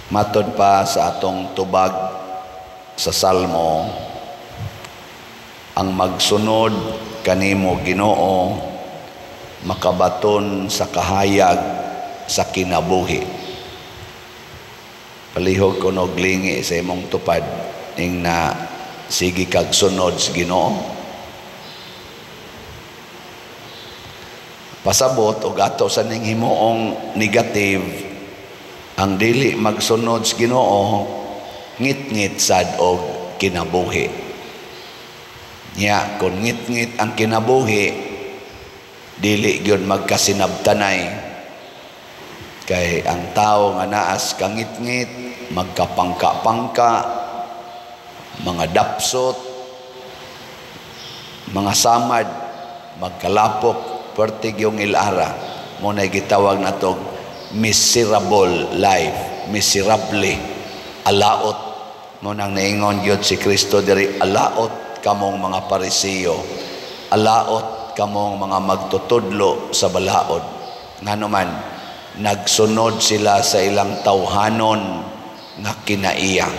Matod pa sa atong tubag sa Salmo, ang magsunod kanimo Ginoo makabaton sa kahayag sa kinabuhi. Palihog ko og lingi sa imong tupad ing na sige kag sunod sa Ginoo. Pasabot og ato sa ning himuong negative, ang dili magsunod sa Ginoo ngit-ngit sad og kinabuhi. Nya kun ngit-ngit ang kinabuhi, dili gyud magkasinabtanay. Kay ang tao nga naas kangit-ngit, magkapangka-pangka, mga dapsot, mga samad, magkalapok, pertig yung ilara. Muna gitawag na to miserable life, miserable, alaot. Munang naingon gyud si Kristo diri, alaot kamong mga Parisiyo, alaot kamong mga magtutudlo sa balaod. Nganuman nagsunod sila sa ilang tawhanon nga kinaiya,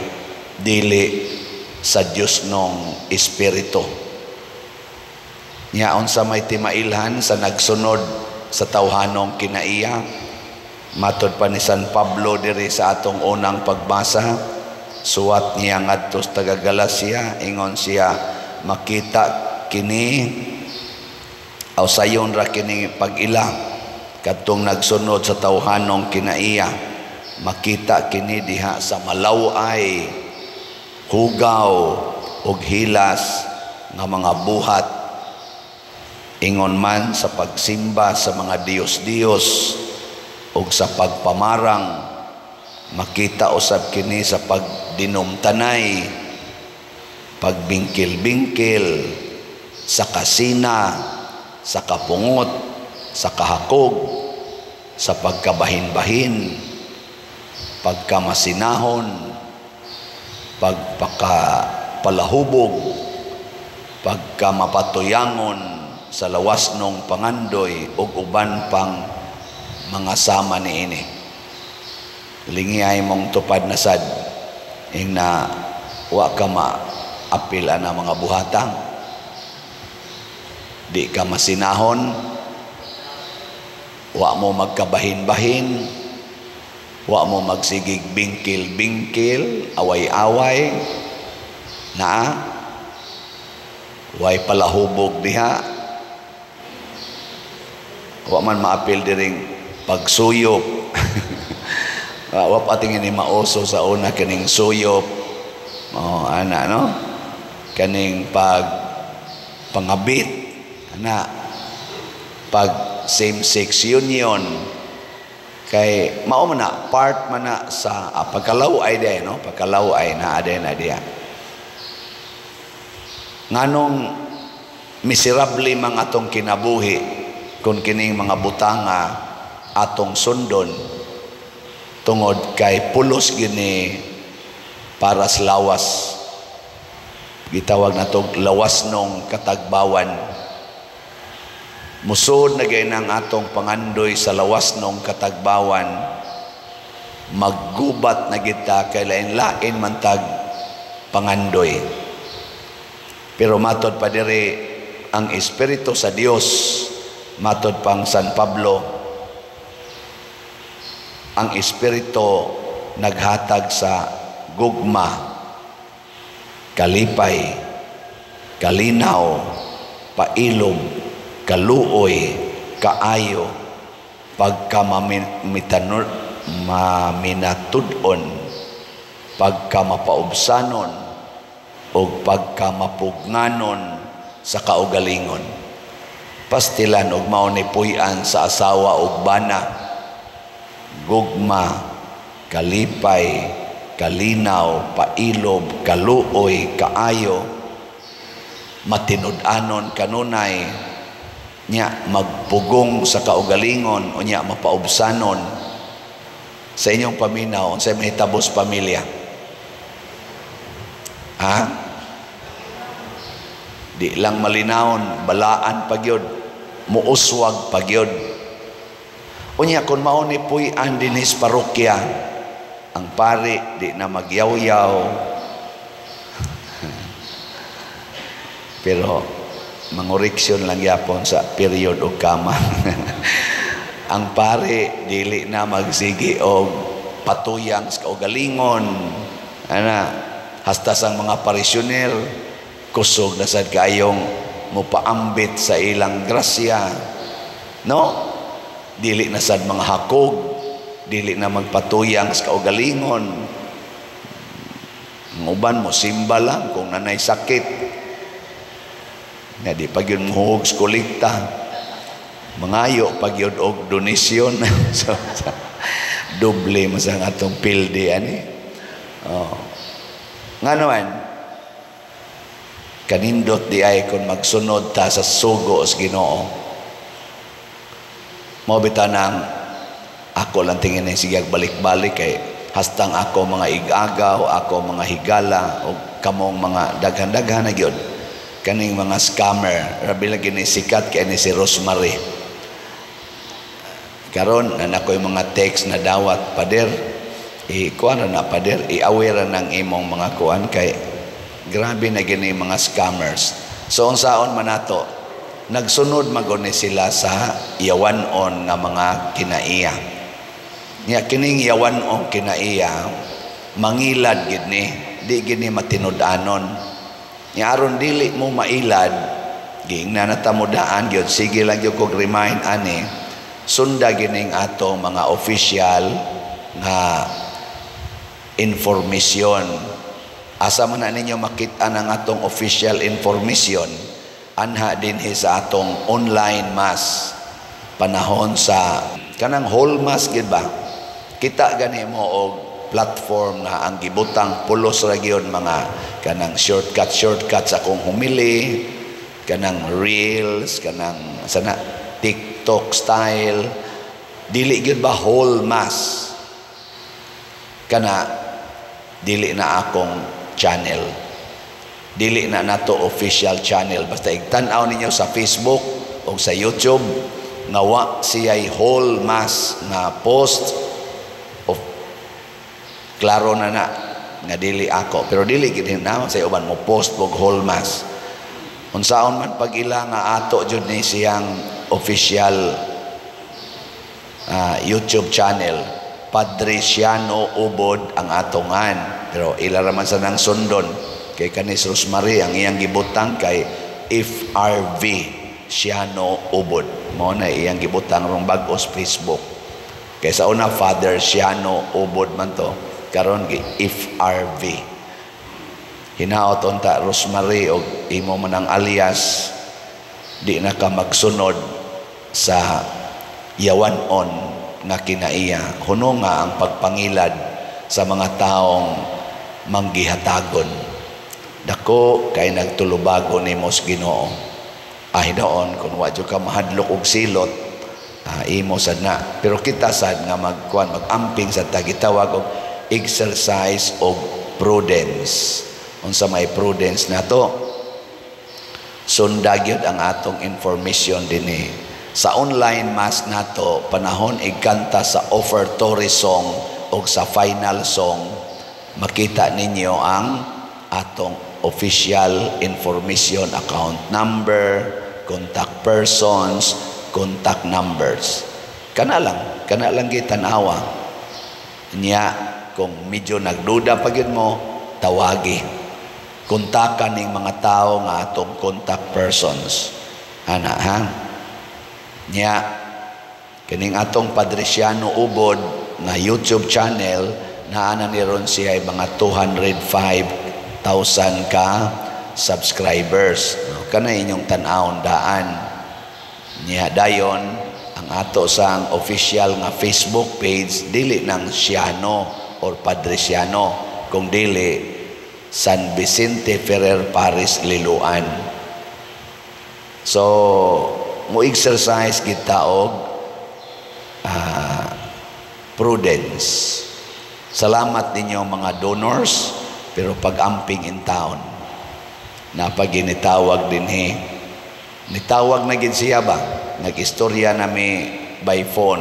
dili sa Dios nong Espiritu. Nya unsa may timailhan sa nagsunod sa tawhanong kinaiya? Matod pa ni San Pablo diri sa atong unang pagbasa, suwat niya ngadto sa taga Galacia, ingon siya, makita kini aw sayon ra kini pag-ila kadtong nagsunod sa tawhanong kinaiya, makita kini diha sa malaway, hugaw ug hilas nga mga buhat, ingon man sa pagsimba sa mga Dios-Dios ug sa pagpamarang, makita usab kini sa pagdinumtanay, pagbingkil-bingkil, sa kasina, sa kapungot, sa kahakog, sa pagkabahin-bahin, pagkamasinahon, pagpakapalahubog, pagkamapatuyangon sa lawasnong pangandoy ug uban pang mga sama niini. Lingiay mong tupad na sad ing na wa ka maapil ana mga buhatang, di ka masinahon, wa mo magkabahin-bahin, wa mo magsigig bingkil-bingkil, away-away, na way palahubog diha, wa man maapil diring pagsuyop. Wa pating ni mauso sa una kaning suyop, ana no, kaning pangabit, ana, pag same-sex union, kay mao man na part man na sa pagkalaway day, no, pagkalaway na ade na diya. Nganong miserable mga atong kinabuhi kung kining mga butanga atong sundon tungod kay pulos gini para sa lawas, gitawag na to lawas nong katagbawan. Musod na gay ng atong pangandoy sa lawas nong katagbawan, maggubat na kita kay lain-lain mantag pangandoy. Pero matod pa diri ang Espiritu sa Dios, matod pang San Pablo, ang Espiritu naghatag sa gugma, kalipay, kalinaw, pailom, kaluoy, kaayo, maminatudon, pagkamapaubsanon, o pagkamapugnanon sa kaugalingon. Pastilan og mao ni puy-an sa asawa ug bana, gugma, kalipay, kalinaw, pailob, kaluoy, kaayo, matinud-anon kanunay, nya magpugong sa kaugalingon o nya mapaubsanon. Sa inyong paminaw unsay mahitabos pamilya? Ha? Di lang malinawon, balaan pagyod, muuswag pagyod. Unya kun mao ni puy-an dinis parokya, Ang pari di na magyaw-yaw. Pero mangoreksyon lang yapon sa period o kama. Ang pari dili na magsigi og patuyang sa kaugalingon. Ana, hasta sang mga parisyoner kusog na sad kayong mopaambit sa ilang grasya. No? Dili na sad mga hakog, dili na magpatuyang sa kaugalingon. Ang uban mo simba lang kung nanay sakit. Nga di pag yun muhog sa kolekta. Mangayo pag yun og donasyon. So, doble mo sa atong pildi ani. Oh. Nga naman, kanindot di ay kung magsunod ta sa sugo sa Ginoo. Mabita nang ako lang tingin na sige balik-balik kay hastang ako mga igagaw, ako mga higala o kamong mga daghan-daghan na gyud. Kaning mga scammer, rabi lagi ni sikat kay ni si Rosemary. Karon na ako yung mga text na dawat pader, kuan na pader, i-aware ng imong mga kuan kay grabe na gini mga scammers. So unsaon man nato, nagsunod maguni sila sa yawanon nga mga kinaiya. Nya kining yawanon kinaiya mangilad gid ni, di gini matinud-anon. Nya aron dili mo mailad, giingna natamudaan gyud, sige lang gyud kog remind ani, sunda gining atong mga official nga informasyon. Asa man na ninyo makita ng atong official information, anha din sa atong online mass panahon sa kanang whole mass gid ba, kita gani mo og platform na ang gibutang pulos ra gyud mga kanang shortcut sa akong humili, kanang reels, kanang sana TikTok style, dili gyud ba whole mass kana, dili na akong channel, dili na nato official channel. Basta igtan-aw ninyo sa Facebook o sa YouTube nga wa siya'y whole mass na post of klaro na nga dili ako, pero dili gid na sa uban mo post og whole mass. Unsaon man pag ila nga ato jud ni siyang official YouTube channel, Padre Siano Ubod ang atongan, pero ila raman sa nang sundon kay kanis Rosemary ang iyang gibutang kay FRV Siano Ubod, mao na iyang gibutang rong bag-os Facebook. Kay sa una Father Siano Ubod man to, karon gi FRV. Hinaot unta Rosemary og imo man ang alias, di na ka magsunod sa yawanon nga kinaiya. Huno nga ang pagpangilad sa mga taong manggihatagon. Dako kay nagtulubago ni mos Ginoo. Daon kung wadyo ka mahadlok og silot, imo sad na. Pero kita sad nga magamping sa tagitawag og exercise og prudence. Unsa may prudence nato? Sunda gyud ang atong information dinhi. Sa online mass nato, panahon igkanta sa offertory song o sa final song, makita ninyo ang atong official information, account number, contact persons, contact numbers. Kana lang gitanawa. Niya, kung medyo nagduda pa gyud mo, tawagi. Kontakan ning mga tao nga atong contact persons. Ana ha? Nya kining atong Padre Siano Ubod na YouTube channel, naana ni ron siya ay mga 205,000 ka subscribers. Kana inyong tan-awon daan. Nya dayon ang ato sang official nga Facebook page, dili nang Siano or Padre Siano, kung dili San Vicente Ferrer Paris Liloan. So mo exercise kita og prudence. Salamat ninyo mga donors, pero pag-amping in town na pag ginitawag dinhi, nitawag na gid siya ba, nag-istorya nami by phone,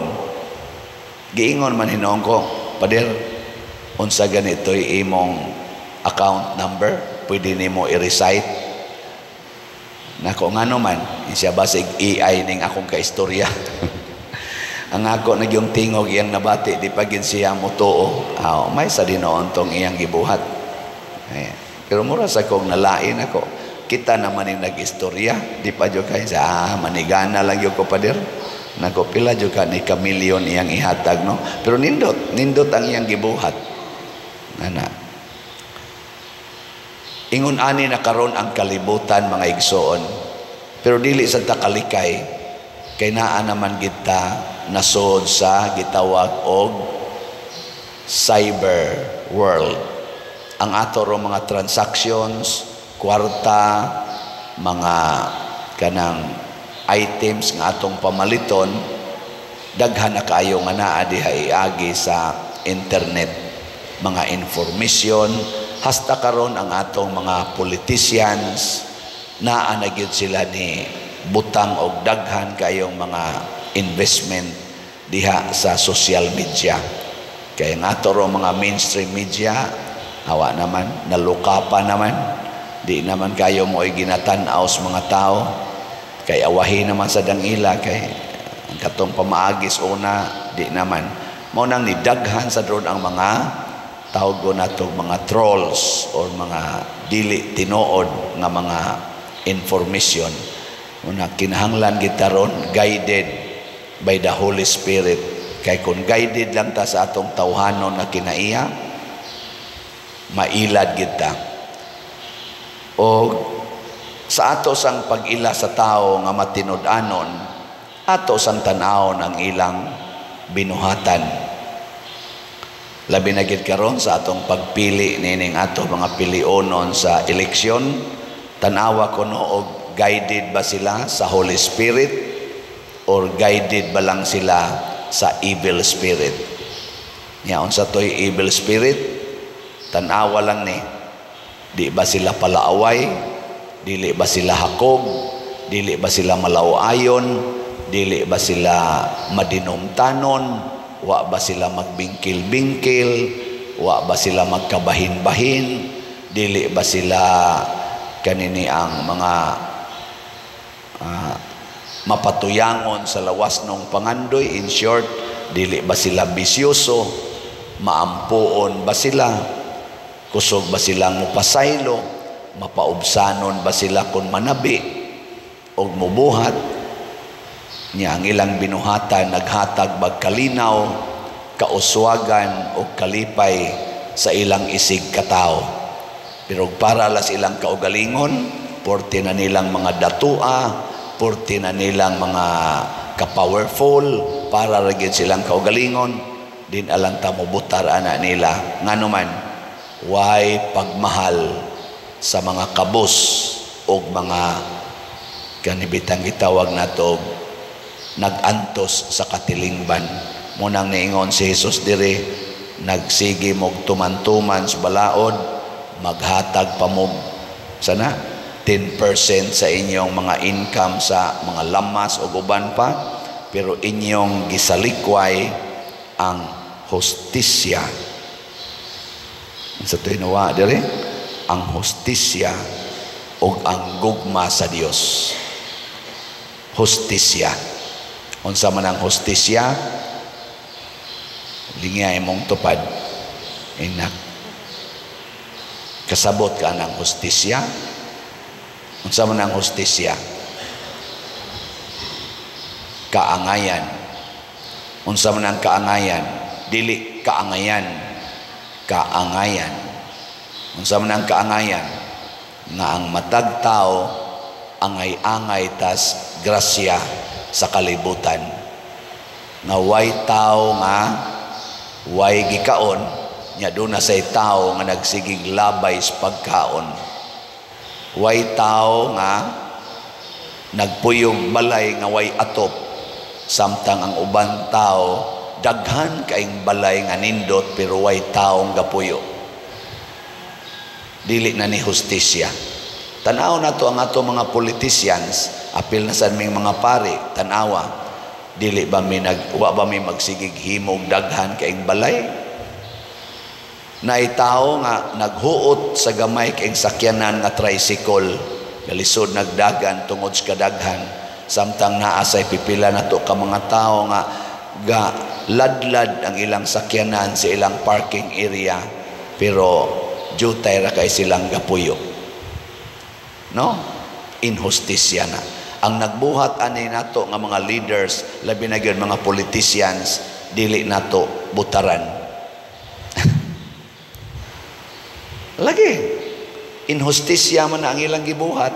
giingon man hinuon ko, Pader, unsa ganito'y imong account number, pwede nimo i-recite. Nako ngano man, siya basig AI ning akong kaistorya. Ang ako nagyong tingog iyang nabati, di pagin siya mutuo. May sa dinoon tong iyang gibuhat. Pero mura sa kong nalain ako, kita naman yung nag-istorya, di pa dyo kayo sa, manigana lang yung kupadir. Nako, pila dyo ka ni kamilyon iyang ihatag, no? Pero nindot ang iyang gibuhat. Ingon ani na karon ang kalibutan, mga igsoon. Pero dili sa takalikay, kay naa naman kita nasod sa gitawag og cyber world. Ang ato ro mga transactions, kwarta, mga kanang items nga atong pamaliton, daghan na kayo nga naa diha iagi sa internet, mga information. Hasta karon ang atong mga politicians naa na gyud sila ni butang og daghan kayong mga investment diha sa social media. Kaya nga ito mga mainstream media, hawa naman, nalukapan naman, di naman kayo mo ay ginatanaw sa mga tao, kay awahin naman sa dangila, kay ang katong pamaagis una, di naman. Maunang nidaghan sa doon ang mga tawag ko na ito, mga trolls or mga dili tinuod nga mga information. Una, kinahanglan kita ron, guided by the Holy Spirit. Kay kung guided lang ta sa atong tawhanon na kinaiya, mailad kita. O sa ato sang pag-ila sa tao nga matinud-anon, ato sang tan-aw ng ilang binuhatan. Labi na gid karon sa atong pagpili nining ato mga pilionon sa eleksyon, tan-awa ko no og guided ba sila sa Holy Spirit or guided ba lang sila sa evil spirit. Yaon sa to'y evil spirit, tanawa lang ni, di ba sila palaaway, dili ba sila hakog, dili ba sila malawayon, dili ba sila madinumtanon, wa ba sila magbingkil-bingkil, wa ba sila magkabahin-bahin, dili ba sila kanini ang mga mapatuyangon sa lawas ng pangandoy. In short, dili ba sila bisyoso, maampuon ba sila, kusog ba silang mupasaylo, mapaubsanon ba sila kung manabi o mubuhat niya. Ang ilang binuhatan naghatag bagkalinaw, kauswagan o kalipay sa ilang isig katao. Pero para las ilang kaugalingon, porte na nilang mga datua, porte na nilang mga ka-powerful, para ragin silang kaugalingon, din alang tamubutar ana nila. Nga naman, why pagmahal sa mga kabus o mga kanibitang gitawag na to, nagantos sa katilingban. Munang niingon si Jesus dire, nagsigi mog tuman-tuman sa balaod, maghatag pa mo sana 10% sa inyong mga income sa mga lamas o uban pa, pero inyong gisalikway ang hostisya. Sa tinuwa dire, ang hostisya o ang gugma sa Dios. Hostisya. Unsa man ang hostisya? Lingay mong tupad. Inak. Kasabot ka ng hostisya. Unsa man ang hostisya? Kaangayan. Unsa man ang kaangayan? Dili kaangayan. Kaangayan. Unsa man ang kaangayan? Nga ang matag tao angay-angay tas grasya sa kalibutan. Nga way tao nga way gikaon, nya doon na say tao nga nagsigig labay sa pagkaon. Way tao nga nagpuyog balay nga way atop, samtang ang uban tao daghan kaing balay nga nindot pero way taong gapuyo. Dili na ni hostisya. Tanaw na to ang ato mga politicians, apil na sa aming mga pari, tanawa, dili ba mi wa ba mi magsigig himog daghan kaing balay? Naitaw nga naghuot sa gamay kay sakyanan nga tricycle, kalisod nagdagan tungod sa kadaghan, samtang naasay pipila nato ka mga tao nga ga ladlad ang ilang sakyanan sa ilang parking area, pero jutay ra kay silang gapuyo. No? Inhustisya na. Ang nagbuhat ani nato nga mga leaders, labi na gyud mga politicians, dili nato butaran. Lagi, inhustisya man na ang ilang gibuhat.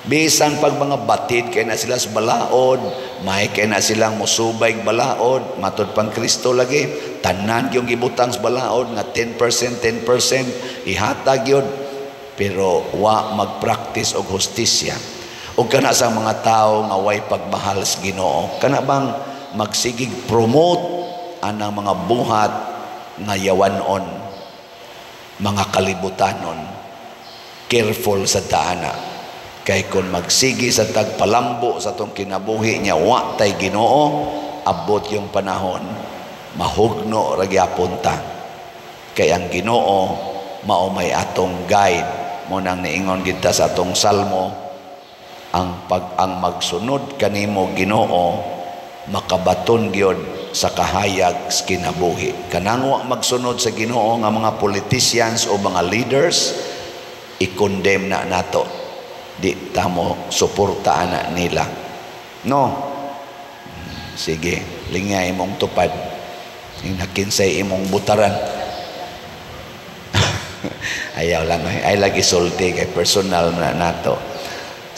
Bisan pag mga batid kay na sila sa balaod, may kay na silang musubay balaod, matod pang Kristo lagi, tanan yung gibutang sa balaod nga 10%, ihatag yun. Pero wa mag-practice og hustisya. O kana sa mga tao nga way pagmahal sa Ginoo, kana bang magsigig promote anang mga buhat nga yawanon, mga kalibutanon, careful sa taana. Kay kung magsigi sa tagpalambo sa tong kinabuhi niya, wa tay Ginoo, abot yung panahon, mahugno ra gyapon ta. Kay ang Ginoo mao may atong guide. Mo nang niingon kita sa atong salmo, ang magsunod kanimo Ginoo, makabaton gyud sa kahayag sa kinabuhi. Kanang wa magsunod sa Ginoo nga mga politicians o mga leaders, i-condemn na nato. Di tamo suportaan na nila. No? Sige, lingay imong tupad. Nakinsay imong butaran. Ayaw lang. Ay lagi sulti kay personal na nato.